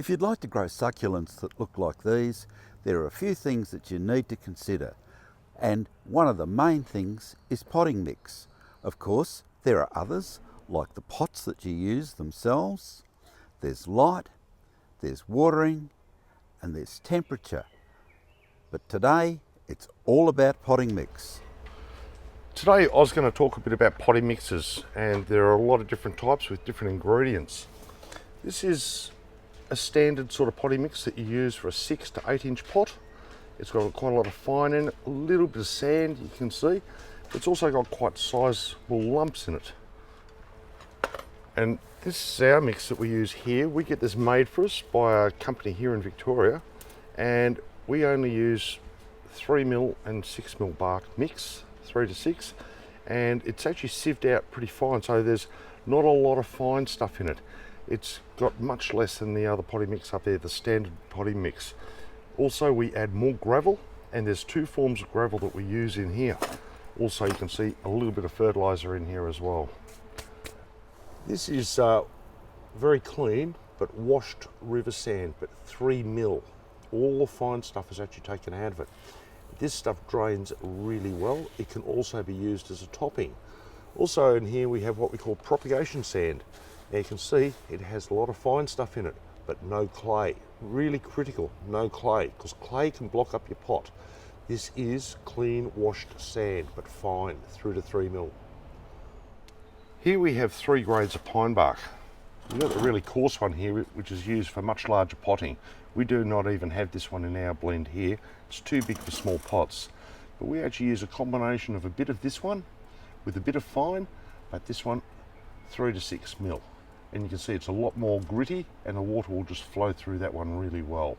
If you'd like to grow succulents that look like these, there are a few things that you need to consider. And one of the main things is potting mix. Of course, there are others, like the pots that you use themselves. There's light, there's watering, and there's temperature. But today, it's all about potting mix. Today I was going to talk a bit about potting mixes, and there are a lot of different types with different ingredients. This is a standard sort of potting mix that you use for a 6 to 8 inch pot. It's got quite a lot of fine in it, a little bit of sand you can see. It's also got quite sizable lumps in it. And this is our mix that we use here. We get this made for us by a company here in Victoria, and we only use 3mm and 6mm bark mix, 3 to 6, and it's actually sieved out pretty fine, so there's not a lot of fine stuff in it. It's got much less than the other potting mix up there, the standard potting mix. Also, we add more gravel, and there's 2 forms of gravel that we use in here. Also, you can see a little bit of fertiliser in here as well. This is very clean but washed river sand, but 3mm. All the fine stuff is actually taken out of it. This stuff drains really well. It can also be used as a topping. Also in here we have what we call propagation sand. Now you can see it has a lot of fine stuff in it, but no clay. Really critical, no clay, because clay can block up your pot. This is clean washed sand, but fine, through to 3mm. Here we have 3 grades of pine bark. We've got the really coarse one here, which is used for much larger potting. We do not even have this one in our blend here. It's too big for small pots. But we actually use a combination of a bit of this one with a bit of fine, but this one 3 to 6mm. And you can see it's a lot more gritty, and the water will just flow through that one really well.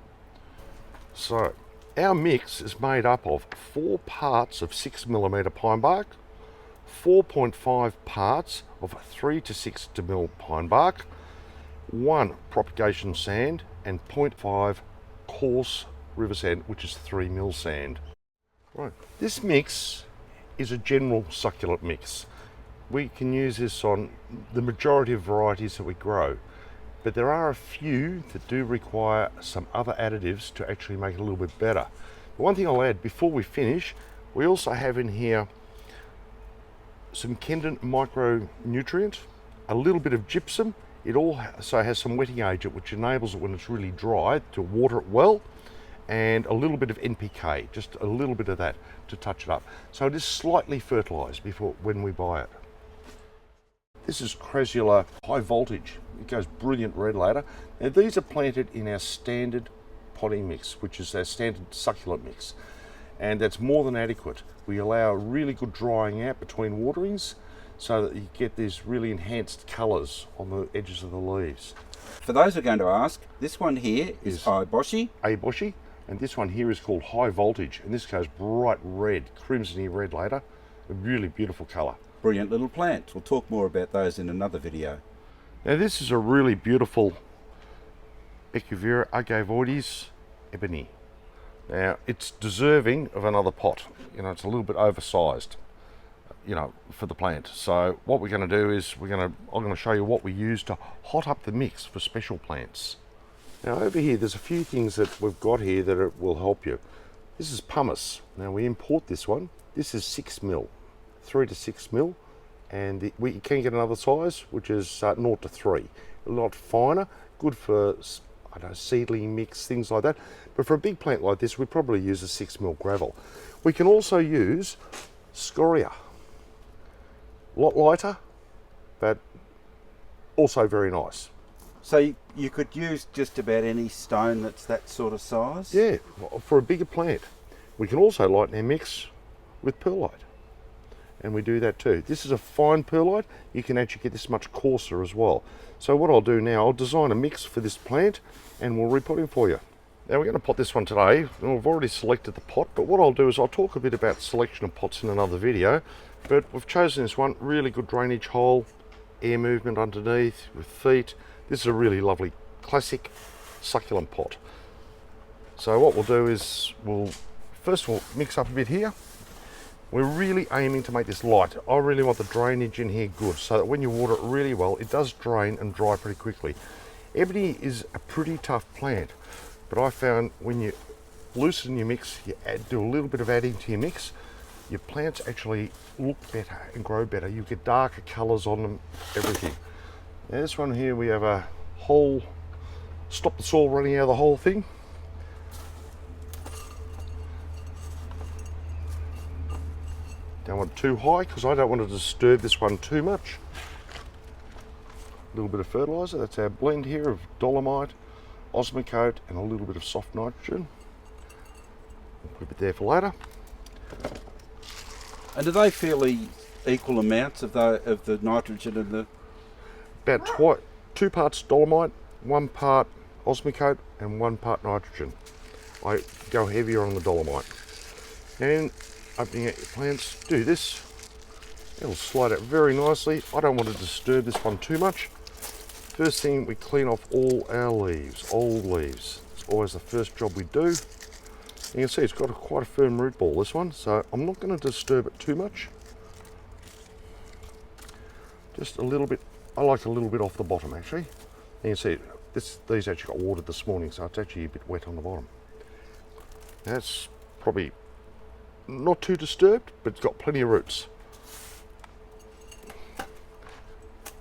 So our mix is made up of 4 parts of 6mm pine bark, 4.5 parts of 3 to 6mm pine bark, 1 propagation sand, and 0.5 coarse river sand, which is 3mm sand. Right, this mix is a general succulent mix. We can use this on the majority of varieties that we grow, but there are a few that do require some other additives to actually make it a little bit better. The one thing I'll add before we finish, we also have in here some Kendon micronutrient, a little bit of gypsum. It also has some wetting agent which enables it when it's really dry to water it well, and a little bit of NPK, just a little bit of that to touch it up. So it is slightly fertilised when we buy it. This is Crasula high voltage. It goes brilliant red later. Now these are planted in our standard potting mix, which is our standard succulent mix, and that's more than adequate. We allow really good drying out between waterings so that you get these really enhanced colours on the edges of the leaves. For those who are going to ask, this one here is Agaveoides, and this one here is called high voltage, and this goes bright red, crimsony red later. A really beautiful colour. Brilliant little plants. We'll talk more about those in another video. Now this is a really beautiful Echeveria Agaveoides Ebony. Now it's deserving of another pot. You know, it's a little bit oversized, you know, for the plant. So what we're going to do is I'm going to show you what we use to hot up the mix for special plants. Now over here there's a few things that we've got here that will help you. This is pumice. Now we import this one. This is 6mm, 3 to 6mm, and we can get another size which is 0 to 3. A lot finer, good for, I don't know, seedling mix, things like that. But for a big plant like this, we'd probably use a 6mm gravel. We can also use Scoria. A lot lighter, but also very nice. So you could use just about any stone that's that sort of size? Yeah, for a bigger plant. We can also lighten our mix with perlite, and we do that too. This is a fine perlite. You can actually get this much coarser as well. So what I'll do now, I'll design a mix for this plant and we'll repot it for you. Now we're going to pot this one today, and we've already selected the pot, but what I'll do is I'll talk a bit about selection of pots in another video. But we've chosen this one, really good drainage hole, air movement underneath with feet. This is a really lovely classic succulent pot. So what we'll do is we'll mix up a bit here. We're really aiming to make this light. I really want the drainage in here good, so that when you water it really well, it does drain and dry pretty quickly. Ebony is a pretty tough plant, but I found when you loosen your mix, you do a little bit of adding to your mix, your plants actually look better and grow better. You get darker colours on them, everything. Now this one here, we have a hole, stop the soil running out of the whole thing. Don't want it too high because I don't want to disturb this one too much. A little bit of fertiliser, that's our blend here of dolomite, osmocote and a little bit of soft nitrogen. Put a bit there for later. And are they fairly equal amounts of the nitrogen and the... About 2 parts dolomite, 1 part osmocote and 1 part nitrogen. I go heavier on the dolomite. And opening out your plants, do this. It'll slide out very nicely. I don't want to disturb this one too much. First thing, we clean off all our leaves, old leaves. It's always the first job we do. You can see it's got quite a firm root ball, this one, so I'm not going to disturb it too much. Just a little bit, I like a little bit off the bottom actually. You can see these actually got watered this morning, so it's actually a bit wet on the bottom. That's probably not too disturbed, but it's got plenty of roots.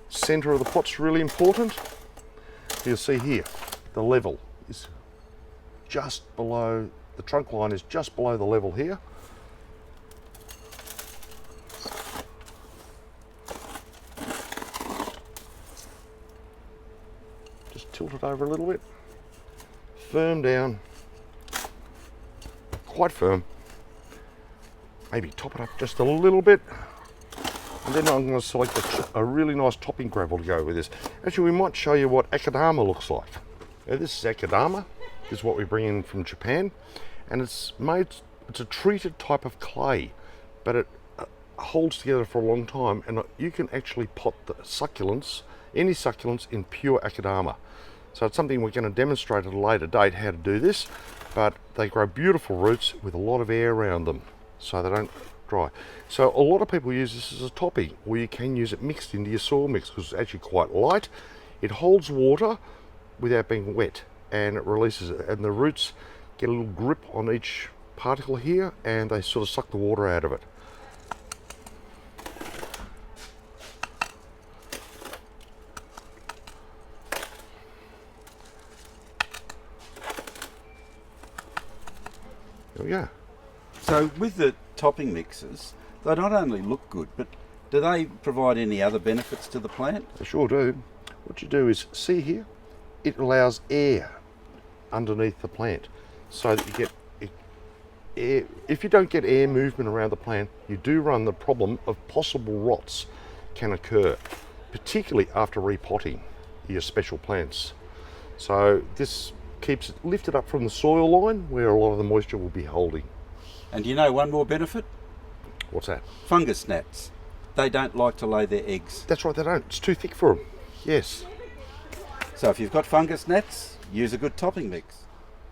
Centre of the pot's really important. You'll see here, the level is just below, the trunk line is just below the level here. Just tilt it over a little bit. Firm down, quite firm. Maybe top it up just a little bit. And then I'm going to select a really nice topping gravel to go with this. Actually, we might show you what Akadama looks like. Now, this is Akadama. This is what we bring in from Japan. And it's a treated type of clay, but it holds together for a long time. And you can actually pot the succulents, any succulents, in pure Akadama. So it's something we're going to demonstrate at a later date how to do this. But they grow beautiful roots with a lot of air around them, so they don't dry. So a lot of people use this as a topping, or you can use it mixed into your soil mix because it's actually quite light. It holds water without being wet, and it releases it, and the roots get a little grip on each particle here, and they sort of suck the water out of it. There we go. So with the topping mixes, they not only look good, but do they provide any other benefits to the plant? They sure do. What you do is, see here, it allows air underneath the plant so that you get air. If you don't get air movement around the plant, you do run the problem of possible rots can occur, particularly after repotting your special plants. So this keeps it lifted up from the soil line where a lot of the moisture will be holding. And you know one more benefit? What's that? Fungus gnats. They don't like to lay their eggs. That's right, they don't. It's too thick for them. Yes. So if you've got fungus gnats, use a good topping mix.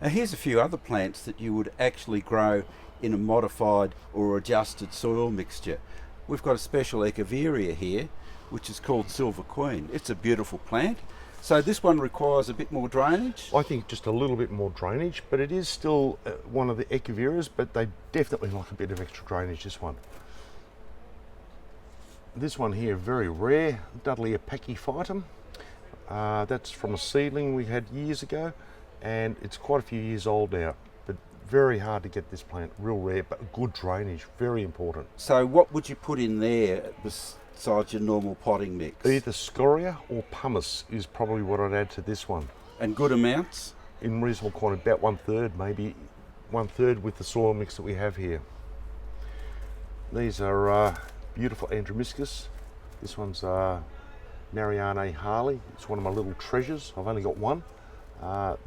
Now here's a few other plants that you would actually grow in a modified or adjusted soil mixture. We've got a special Echeveria here, which is called Silver Queen. It's a beautiful plant. So this one requires a bit more drainage? I think just a little bit more drainage, but it is still one of the Echeverias, but they definitely like a bit of extra drainage, this one. This one here, very rare, Dudleya pachyphytum. That's from a seedling we had years ago, and it's quite a few years old now, but very hard to get this plant, real rare, but good drainage, very important. So what would you put in there besides your normal potting mix? Either Scoria or Pumice is probably what I'd add to this one. And good amounts? In reasonable quantity, about 1/3, maybe 1/3 with the soil mix that we have here. These are beautiful Adromischus. This one's Marianne Harley. It's one of my little treasures. I've only got one.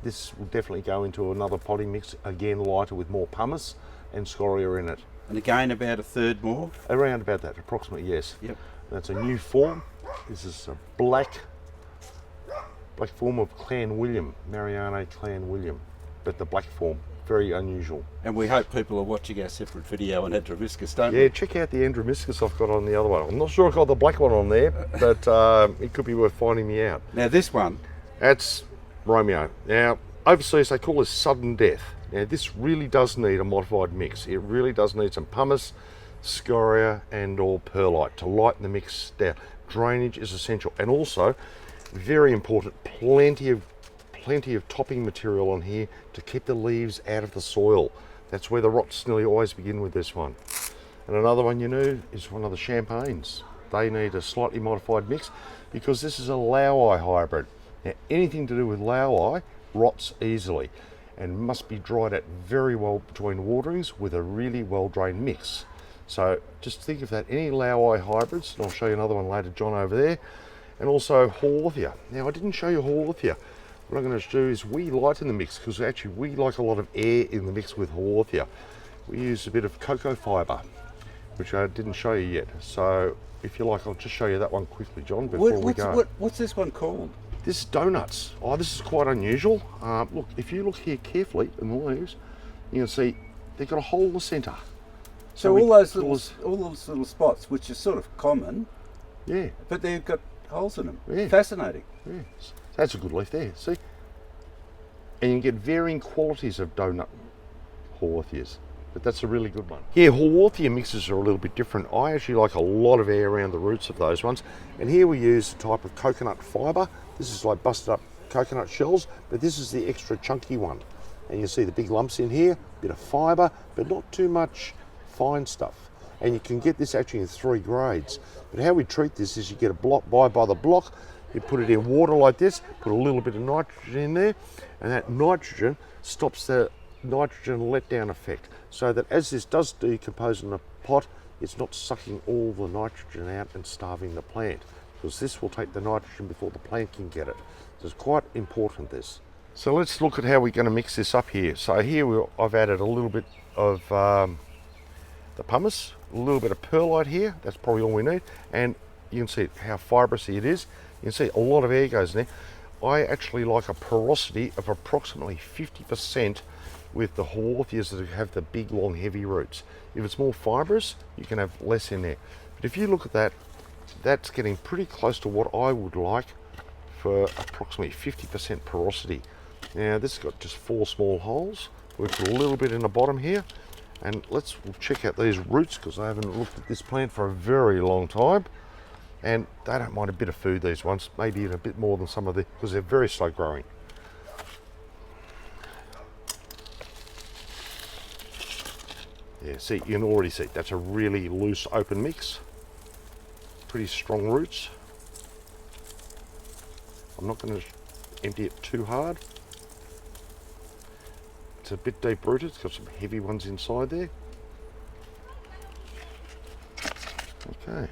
This will definitely go into another potting mix, again lighter with more pumice and scoria in it. And again about 1/3 more? Around about that, approximately, yes. Yep. That's a new form. This is a black form of Clan William, Marianne Clan William, but the black form, very unusual. And we hope people are watching our separate video on Adromischus, don't Yeah, we? check out the Adromischus I've got on the other one. I'm not sure I've got the black one on there, but it could be worth finding me out. Now this one That's Romeo. Now, overseas they call this sudden death. Now, this really does need a modified mix. It really does need some pumice, scoria, and or perlite to lighten the mix down. Drainage is essential, and also, very important, plenty of topping material on here to keep the leaves out of the soil. That's where the rots nearly always begin with this one. And another one you know is one of the champagnes. They need a slightly modified mix because this is a Laui hybrid. Now, anything to do with Laui rots easily and must be dried out very well between waterings with a really well drained mix. So just think of that, any Laui hybrids, and I'll show you another one later, John, over there, and also Haworthia. Now, I didn't show you Haworthia. What I'm going to do is we lighten the mix because actually we like a lot of air in the mix with Haworthia. We use a bit of cocoa fibre, which I didn't show you yet. So if you like, I'll just show you that one quickly, John, before we go. What's this one called? This is donuts. Oh, this is quite unusual. Look, if you look here carefully in the leaves, you can see they've got a hole in the centre. So all those little spots, which are sort of common, yeah, but they've got holes in them. Yeah. Fascinating. Yeah. That's a good leaf there, see? And you can get varying qualities of donut Haworthias, but that's a really good one. Yeah, Haworthia mixes are a little bit different. I actually like a lot of air around the roots of those ones. And here we use a type of coconut fibre. This is like busted up coconut shells, but this is the extra chunky one. And you see the big lumps in here, bit of fibre, but not too much fine stuff. And you can get this actually in 3 grades. But how we treat this is you get a block by the block, you put it in water like this, put a little bit of nitrogen in there, and that nitrogen stops the nitrogen letdown effect, so that as this does decompose in the pot, it's not sucking all the nitrogen out and starving the plant, because this will take the nitrogen before the plant can get it. So it's quite important, this. So let's look at how we're going to mix this up here. So here I've added a little bit of the pumice, a little bit of perlite here, that's probably all we need, and you can see how fibrousy it is. You can see a lot of air goes in there. I actually like a porosity of approximately 50% with the Haworthias that have the big, long, heavy roots. If it's more fibrous, you can have less in there. But if you look at that, that's getting pretty close to what I would like for approximately 50% porosity. Now, this has got just 4 small holes. We'll put a little bit in the bottom here. And we'll check out these roots, because I haven't looked at this plant for a very long time. And they don't mind a bit of food, these ones, maybe even a bit more than some of the, because they're very slow growing. Yeah, see, you can already see that's a really loose, open mix. Pretty strong roots. I'm not going to empty it too hard. It's a bit deep rooted, it's got some heavy ones inside there. Okay.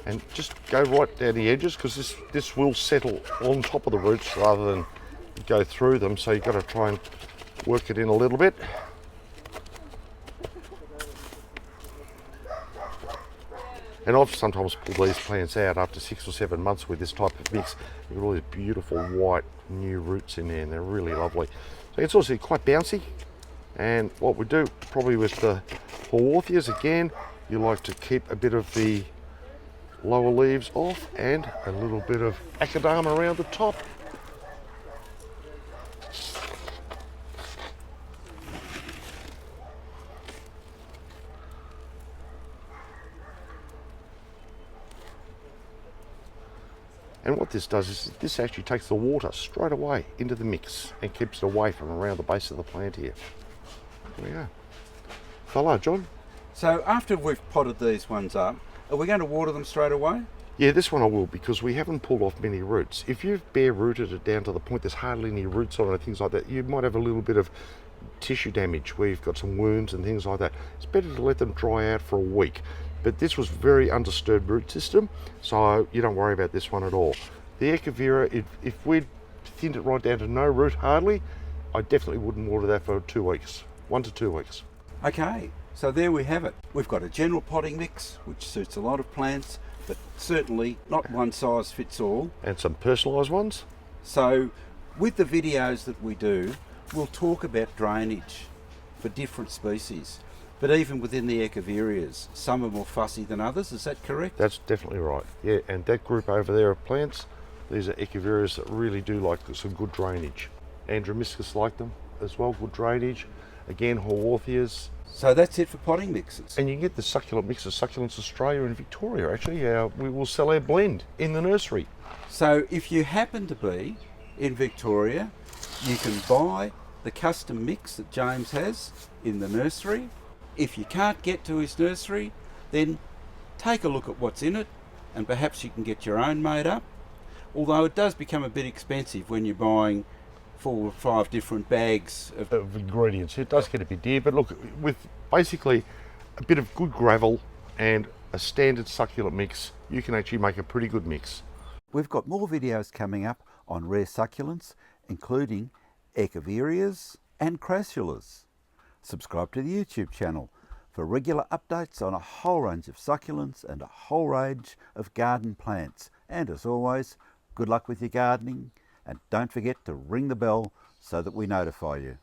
And just go right down the edges, because this will settle on top of the roots rather than go through them, so you've got to try and work it in a little bit. And I've sometimes pulled these plants out after 6 or 7 months with this type of mix. You've got all these beautiful white new roots in there, and they're really lovely. So it's also quite bouncy. And what we do probably with the Haworthias, again, you like to keep a bit of the lower leaves off and a little bit of acadama around the top. And what this does is this actually takes the water straight away into the mix and keeps it away from around the base of the plant here. There we go. Hello, John. So after we've potted these ones up, are we going to water them straight away? Yeah, this one I will, because we haven't pulled off many roots. If you've bare rooted it down to the point there's hardly any roots on it, things like that, you might have a little bit of tissue damage where you've got some wounds and things like that. It's better to let them dry out for a week. But this was very undisturbed root system, so you don't worry about this one at all. The Echeveria, if we'd thinned it right down to no root hardly, I definitely wouldn't water that for 2 weeks, 1 to 2 weeks. Okay, so there we have it. We've got a general potting mix, which suits a lot of plants, but certainly not one size fits all. And some personalised ones. So with the videos that we do, we'll talk about drainage for different species. But even within the Echeverias, some are more fussy than others, is that correct? That's definitely right, yeah. And that group over there of plants, These are Echeverias that really do like some good drainage. Adromischus like them as well, good drainage. Again, Haworthias. So that's it for potting mixes. And you can get the succulent mix of Succulents Australia and Victoria. Actually, we will sell our blend in the nursery. So if you happen to be in Victoria, you can buy the custom mix that James has in the nursery. If you can't get to his nursery, then take a look at what's in it, and perhaps you can get your own made up. Although it does become a bit expensive when you're buying 4 or 5 different bags of ingredients. It does get a bit dear, but look, with basically a bit of good gravel and a standard succulent mix, you can actually make a pretty good mix. We've got more videos coming up on rare succulents, including Echeverias and Crassulas. Subscribe to the YouTube channel for regular updates on a whole range of succulents and a whole range of garden plants. And as always, good luck with your gardening, and don't forget to ring the bell so that we notify you.